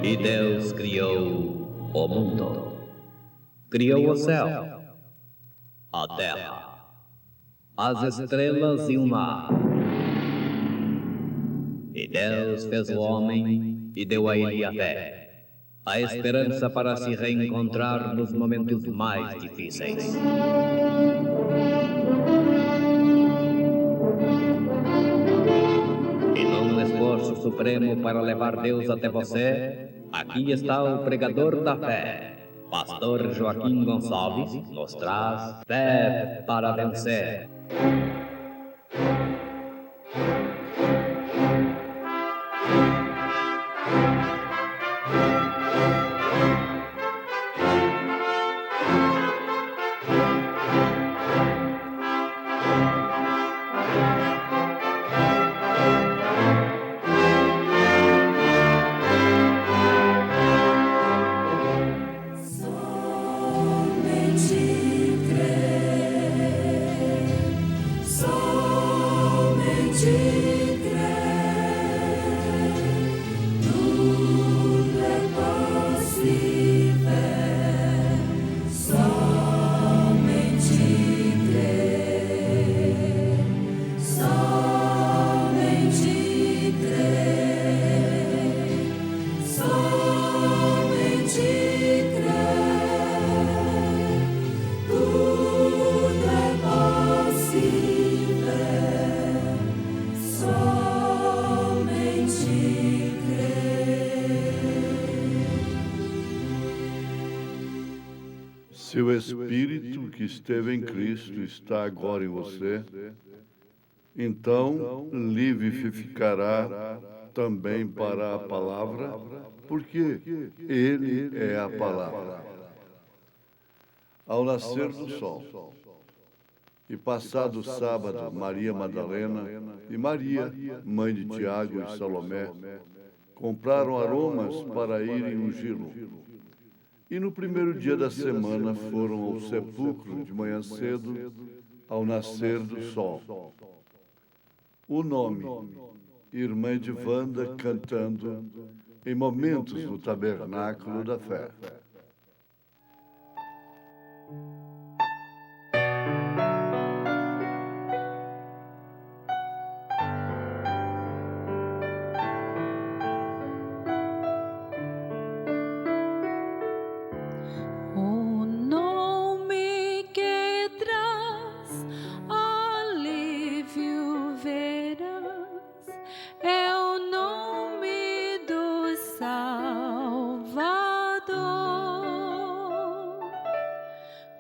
E Deus criou o mundo. Criou o céu, a terra, as estrelas e o mar. E Deus fez o homem e deu a ele a fé, a esperança para se reencontrar nos momentos mais difíceis. E num esforço supremo para levar Deus até você, aqui está o pregador da fé. Pastor Joaquim Gonçalves nos traz fé para vencer. Se o Espírito que esteve em Cristo está agora em você, então lhe vivificará também para a palavra, porque Ele é a palavra. Ao nascer do sol, e passado o sábado, Maria Madalena e Maria, mãe de Tiago e Salomé, compraram aromas para irem ungí-lo. E no primeiro dia da semana foram ao sepulcro de manhã cedo, ao nascer do sol. O nome, irmã de Wanda cantando em momentos no tabernáculo da fé.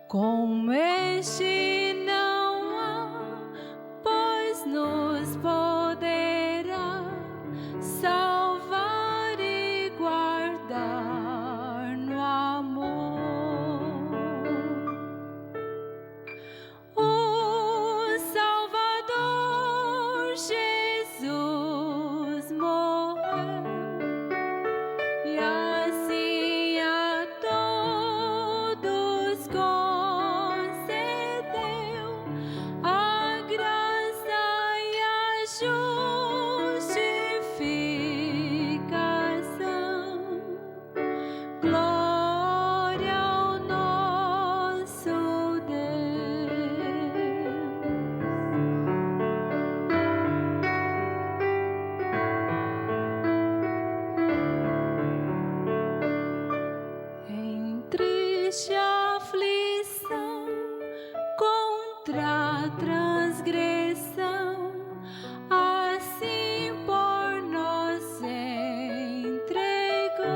Com este não há, pois nos poderá salvar e guardar no amor. O Salvador Jesus morreu e assim a todos a graça e a justificação. Glória ao nosso Deus. Em triste aflição contra a transgressão, assim por nós se entregou.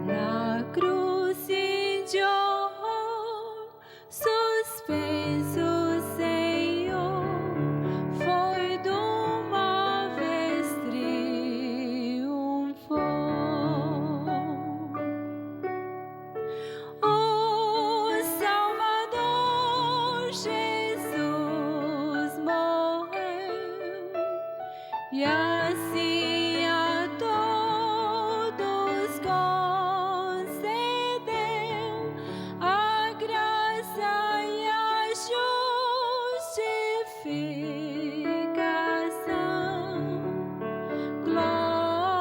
Na cruz de horror, suspenso o Senhor, foi de uma vez triunfou. Jesus morreu e assim a todos concedeu a graça e a justificação. Glória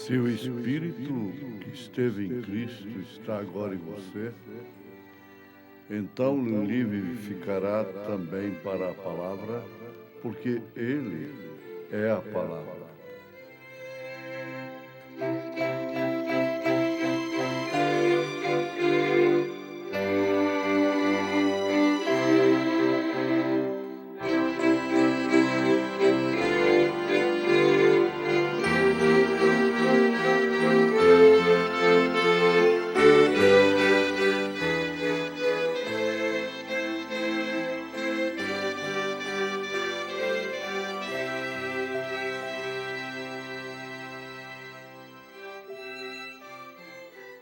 Se o Espírito que esteve em Cristo está agora em você, então lhe vivificará também para a palavra, porque Ele é a palavra.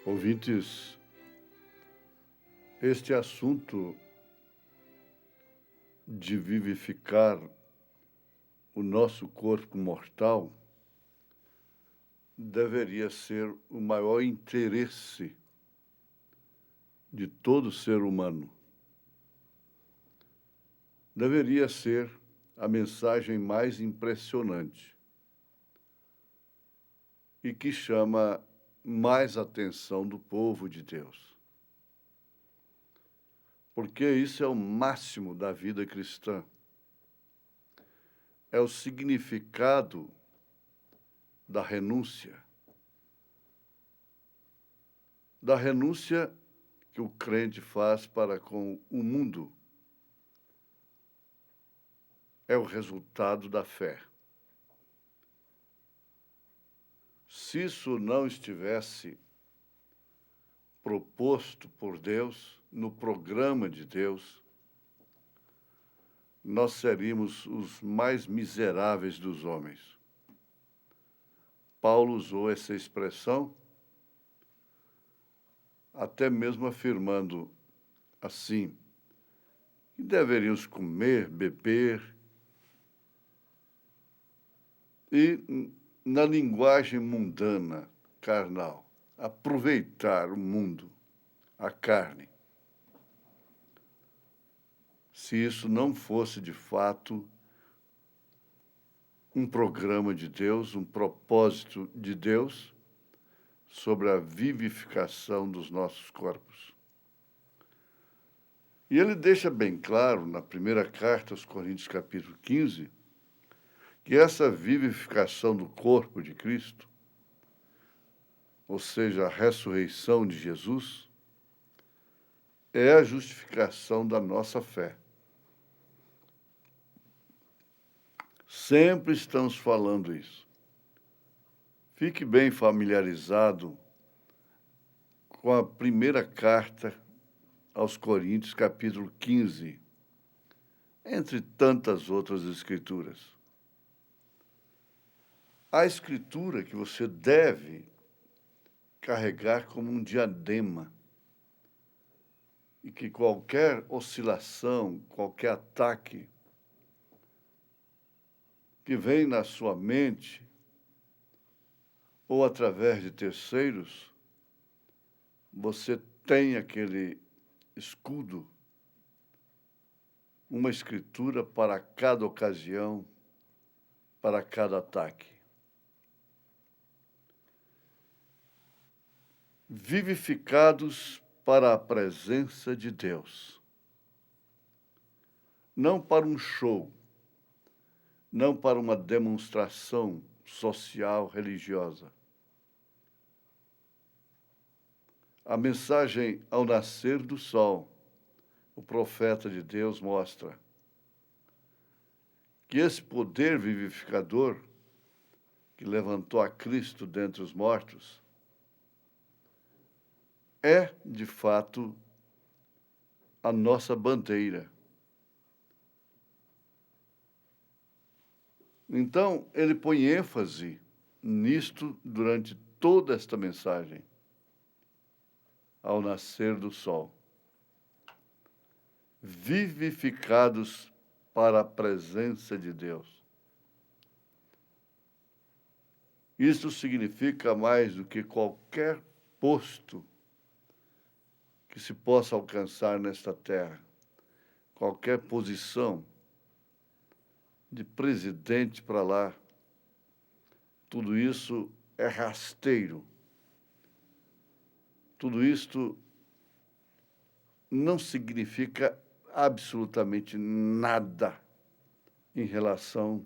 Ouvintes, este assunto de vivificar o nosso corpo mortal deveria ser o maior interesse de todo ser humano. Deveria ser a mensagem mais impressionante e que chama mais atenção do povo de Deus. Porque isso é o máximo da vida cristã. É o significado da renúncia. Da renúncia que o crente faz para com o mundo. É o resultado da fé. Se isso não estivesse proposto por Deus, no programa de Deus, nós seríamos os mais miseráveis dos homens. Paulo usou essa expressão, até mesmo afirmando assim, que deveríamos comer, beber, e na linguagem mundana, carnal, aproveitar o mundo, a carne. Se isso não fosse, de fato, um programa de Deus, um propósito de Deus sobre a vivificação dos nossos corpos. E ele deixa bem claro, na primeira carta aos Coríntios, capítulo 15, que essa vivificação do corpo de Cristo, ou seja, a ressurreição de Jesus, é a justificação da nossa fé. Sempre estamos falando isso. Fique bem familiarizado com a primeira carta aos Coríntios, capítulo 15, entre tantas outras escrituras. A escritura que você deve carregar como um diadema e que qualquer oscilação, qualquer ataque que vem na sua mente ou através de terceiros, você tem aquele escudo, uma escritura para cada ocasião, para cada ataque. Vivificados para a presença de Deus. Não para um show, não para uma demonstração social, religiosa. A mensagem ao nascer do sol, o profeta de Deus mostra que esse poder vivificador que levantou a Cristo dentre os mortos é, de fato, a nossa bandeira. Então, ele põe ênfase nisto durante toda esta mensagem, ao nascer do sol. Vivificados para a presença de Deus. Isso significa mais do que qualquer posto que se possa alcançar nesta terra, qualquer posição de presidente para lá. Tudo isso é rasteiro. Tudo isto não significa absolutamente nada em relação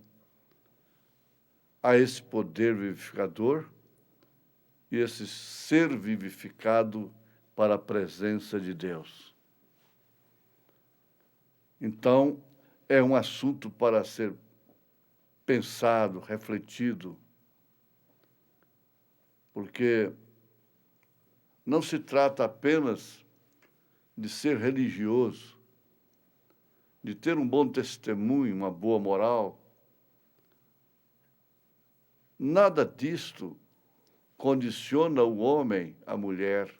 a esse poder vivificador e esse ser vivificado para a presença de Deus. Então, é um assunto para ser pensado, refletido, porque não se trata apenas de ser religioso, de ter um bom testemunho, uma boa moral. Nada disto condiciona o homem, a mulher,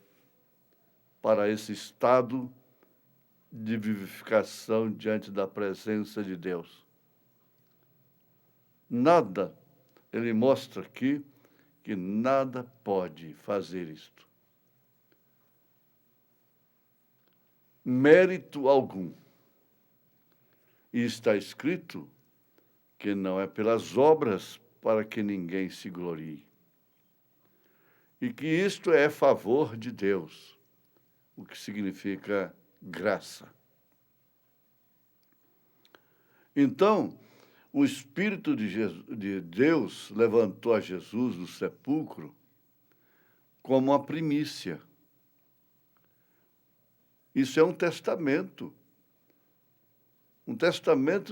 para esse estado de vivificação diante da presença de Deus. Nada, ele mostra aqui que nada pode fazer isto. Mérito algum. E está escrito que não é pelas obras para que ninguém se glorie. E que isto é favor de Deus, o que significa graça. Então, o Espírito de Deus levantou a Jesus do sepulcro como uma primícia. Isso é um testamento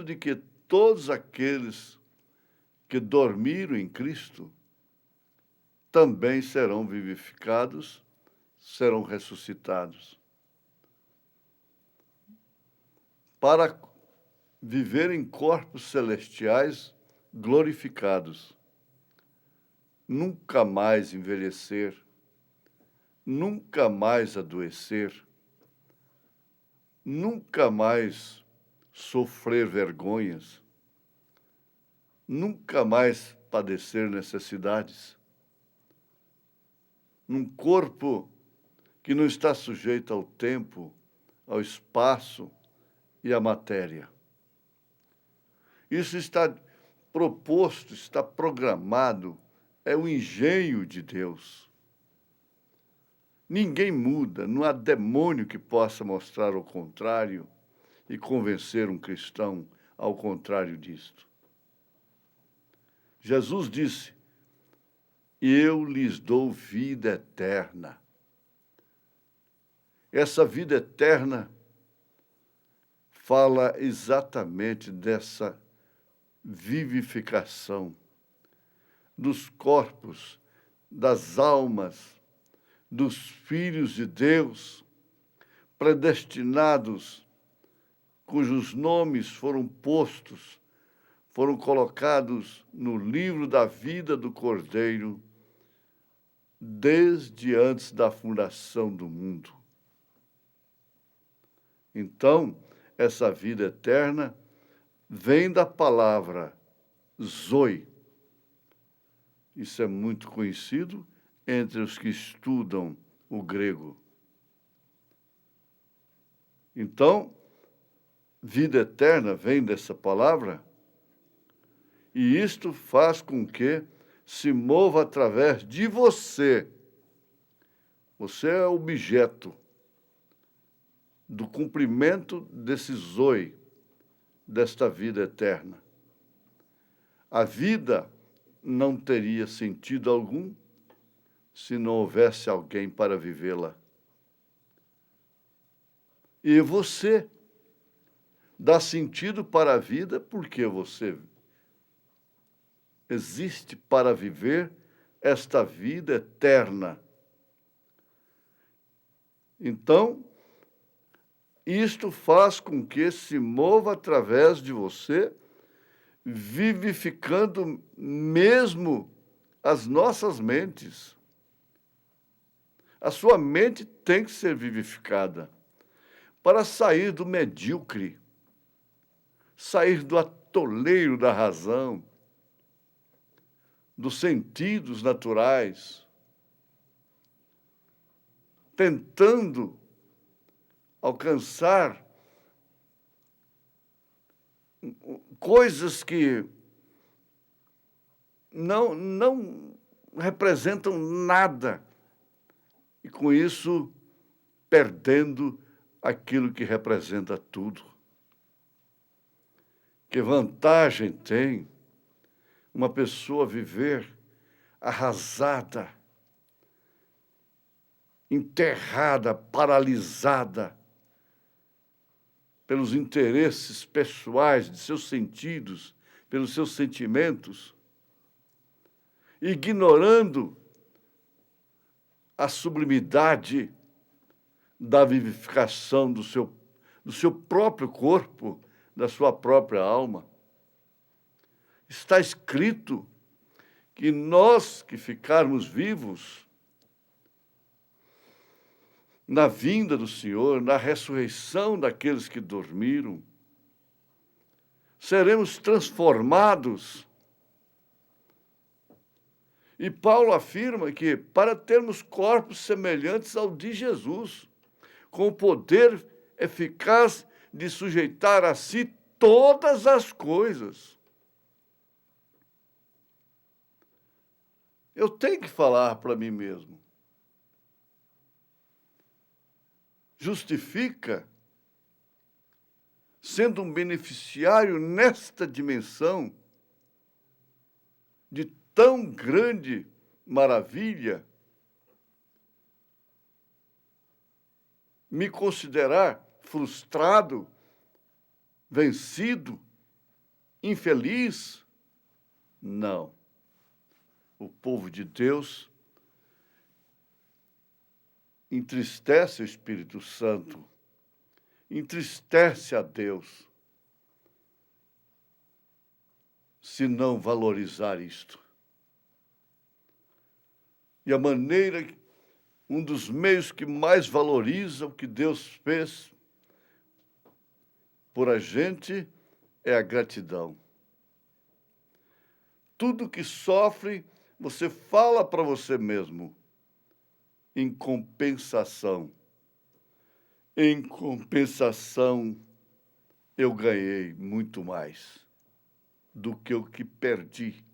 de que todos aqueles que dormiram em Cristo também serão vivificados, serão ressuscitados, para viver em corpos celestiais glorificados, nunca mais envelhecer, nunca mais adoecer, nunca mais sofrer vergonhas, nunca mais padecer necessidades. Num corpo que não está sujeito ao tempo, ao espaço e à matéria. Isso está proposto, está programado, é o engenho de Deus. Ninguém muda, não há demônio que possa mostrar o contrário e convencer um cristão ao contrário disto. Jesus disse: eu lhes dou vida eterna. Essa vida eterna fala exatamente dessa vivificação dos corpos, das almas, dos filhos de Deus, predestinados, cujos nomes foram postos, foram colocados no livro da vida do Cordeiro desde antes da fundação do mundo. Então, essa vida eterna vem da palavra zoe. Isso é muito conhecido entre os que estudam o grego. Então, vida eterna vem dessa palavra, e isto faz com que se mova através de você. Você é objeto do cumprimento desse zoe, desta vida eterna. A vida não teria sentido algum se não houvesse alguém para vivê-la. E você dá sentido para a vida porque você existe para viver esta vida eterna. Então, isto faz com que se mova através de você, vivificando mesmo as nossas mentes. A sua mente tem que ser vivificada para sair do medíocre, sair do atoleiro da razão, dos sentidos naturais, tentando alcançar coisas que não representam nada. E com isso, perdendo aquilo que representa tudo. Que vantagem tem uma pessoa viver arrasada, enterrada, paralisada pelos interesses pessoais de seus sentidos, pelos seus sentimentos, ignorando a sublimidade da vivificação do seu próprio corpo, da sua própria alma. Está escrito que nós que ficarmos vivos na vinda do Senhor, na ressurreição daqueles que dormiram, seremos transformados. E Paulo afirma que para termos corpos semelhantes ao de Jesus, com o poder eficaz de sujeitar a si todas as coisas. Eu tenho que falar para mim mesmo. Justifica, sendo um beneficiário nesta dimensão de tão grande maravilha, me considerar frustrado, vencido, infeliz? Não. O povo de Deus entristece o Espírito Santo, entristece a Deus, se não valorizar isto. E a maneira, um dos meios que mais valoriza o que Deus fez por a gente é a gratidão. Tudo que sofre, você fala para você mesmo, em compensação. Em compensação, eu ganhei muito mais do que o que perdi.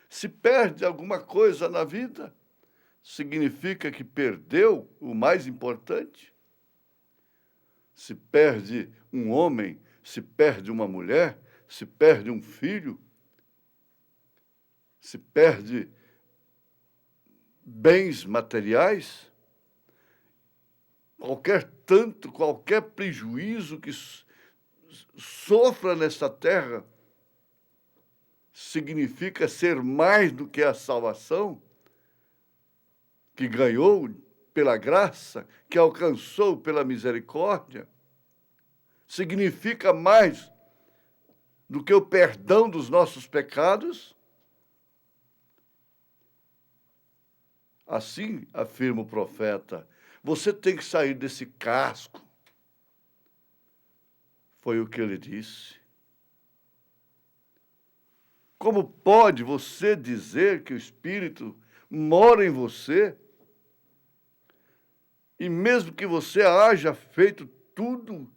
Se perde alguma coisa na vida, significa que perdeu o mais importante? Se perde um homem, se perde uma mulher, se perde um filho, se perde bens materiais, qualquer prejuízo que sofra nesta terra, significa ser mais do que a salvação que ganhou pela graça, que alcançou pela misericórdia, significa mais do que o perdão dos nossos pecados? Assim afirma o profeta, você tem que sair desse casco. Foi o que ele disse. Como pode você dizer que o Espírito mora em você e mesmo que você haja feito tudo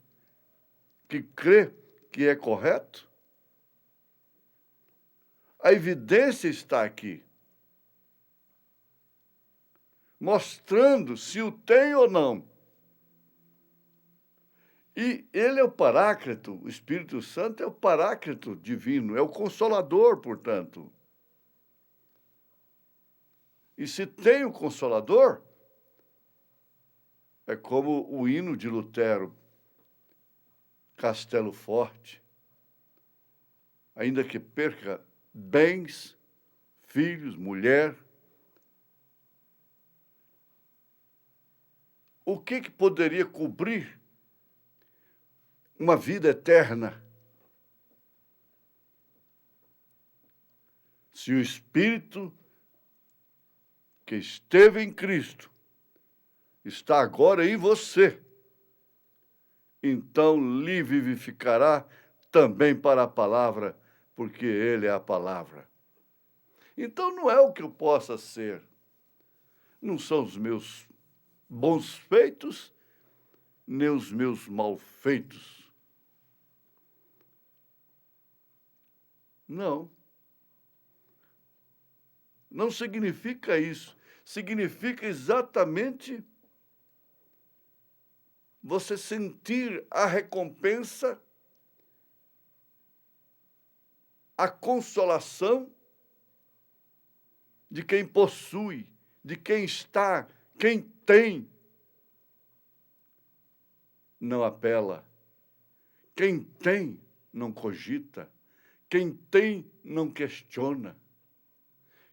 que crê que é correto? A evidência está aqui, mostrando se o tem ou não. E ele é o Paráclito, o Espírito Santo é o Paráclito divino, é o Consolador, portanto. E se tem o Consolador, é como o hino de Lutero, Castelo Forte. Ainda que perca bens, filhos, mulher, o que poderia cobrir uma vida eterna? Se o Espírito que esteve em Cristo está agora em você, então lhe vivificará também para a palavra, porque ele é a palavra. Então não é o que eu possa ser, não são os meus bons feitos, nem os meus malfeitos. Não. Não significa isso. Significa exatamente você sentir a recompensa, a consolação de quem possui, de quem está, quem tem. Não apela. Quem tem, não cogita. Quem tem, não questiona.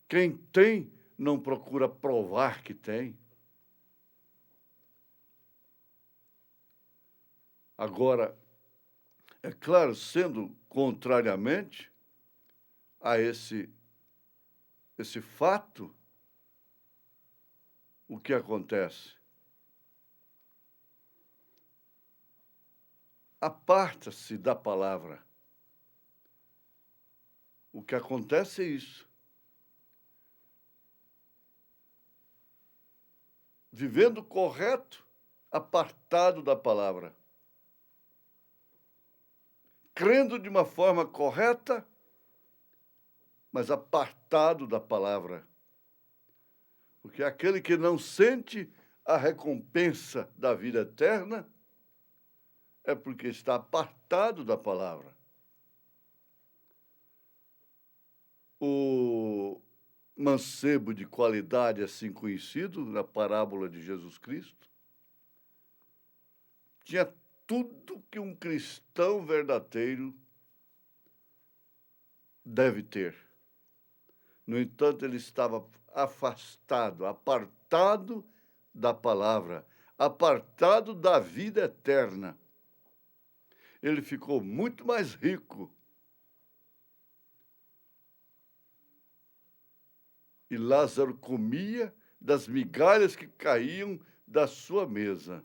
Quem tem, não procura provar que tem. Agora, é claro, sendo contrariamente a esse fato, o que acontece? Aparta-se da palavra. O que acontece é isso. Vivendo correto, apartado da palavra. Crendo de uma forma correta, mas apartado da palavra. Porque aquele que não sente a recompensa da vida eterna é porque está apartado da palavra. O mancebo de qualidade, assim conhecido na parábola de Jesus Cristo, tinha tudo que um cristão verdadeiro deve ter. No entanto, ele estava afastado, apartado da palavra, apartado da vida eterna. Ele ficou muito mais rico. E Lázaro comia das migalhas que caíam da sua mesa.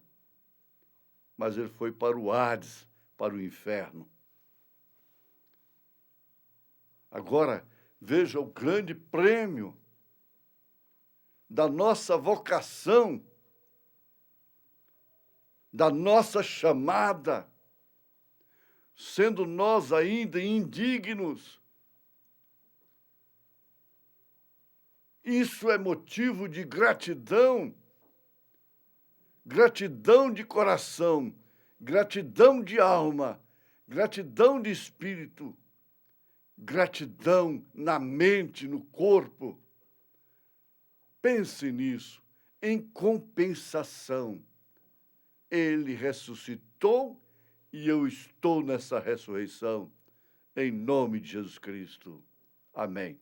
Mas ele foi para o Hades, para o inferno. Agora, veja o grande prêmio da nossa vocação, da nossa chamada, sendo nós ainda indignos. Isso é motivo de gratidão, gratidão de coração, gratidão de alma, gratidão de espírito, gratidão na mente, no corpo. Pense nisso, em compensação. Ele ressuscitou e eu estou nessa ressurreição, em nome de Jesus Cristo. Amém.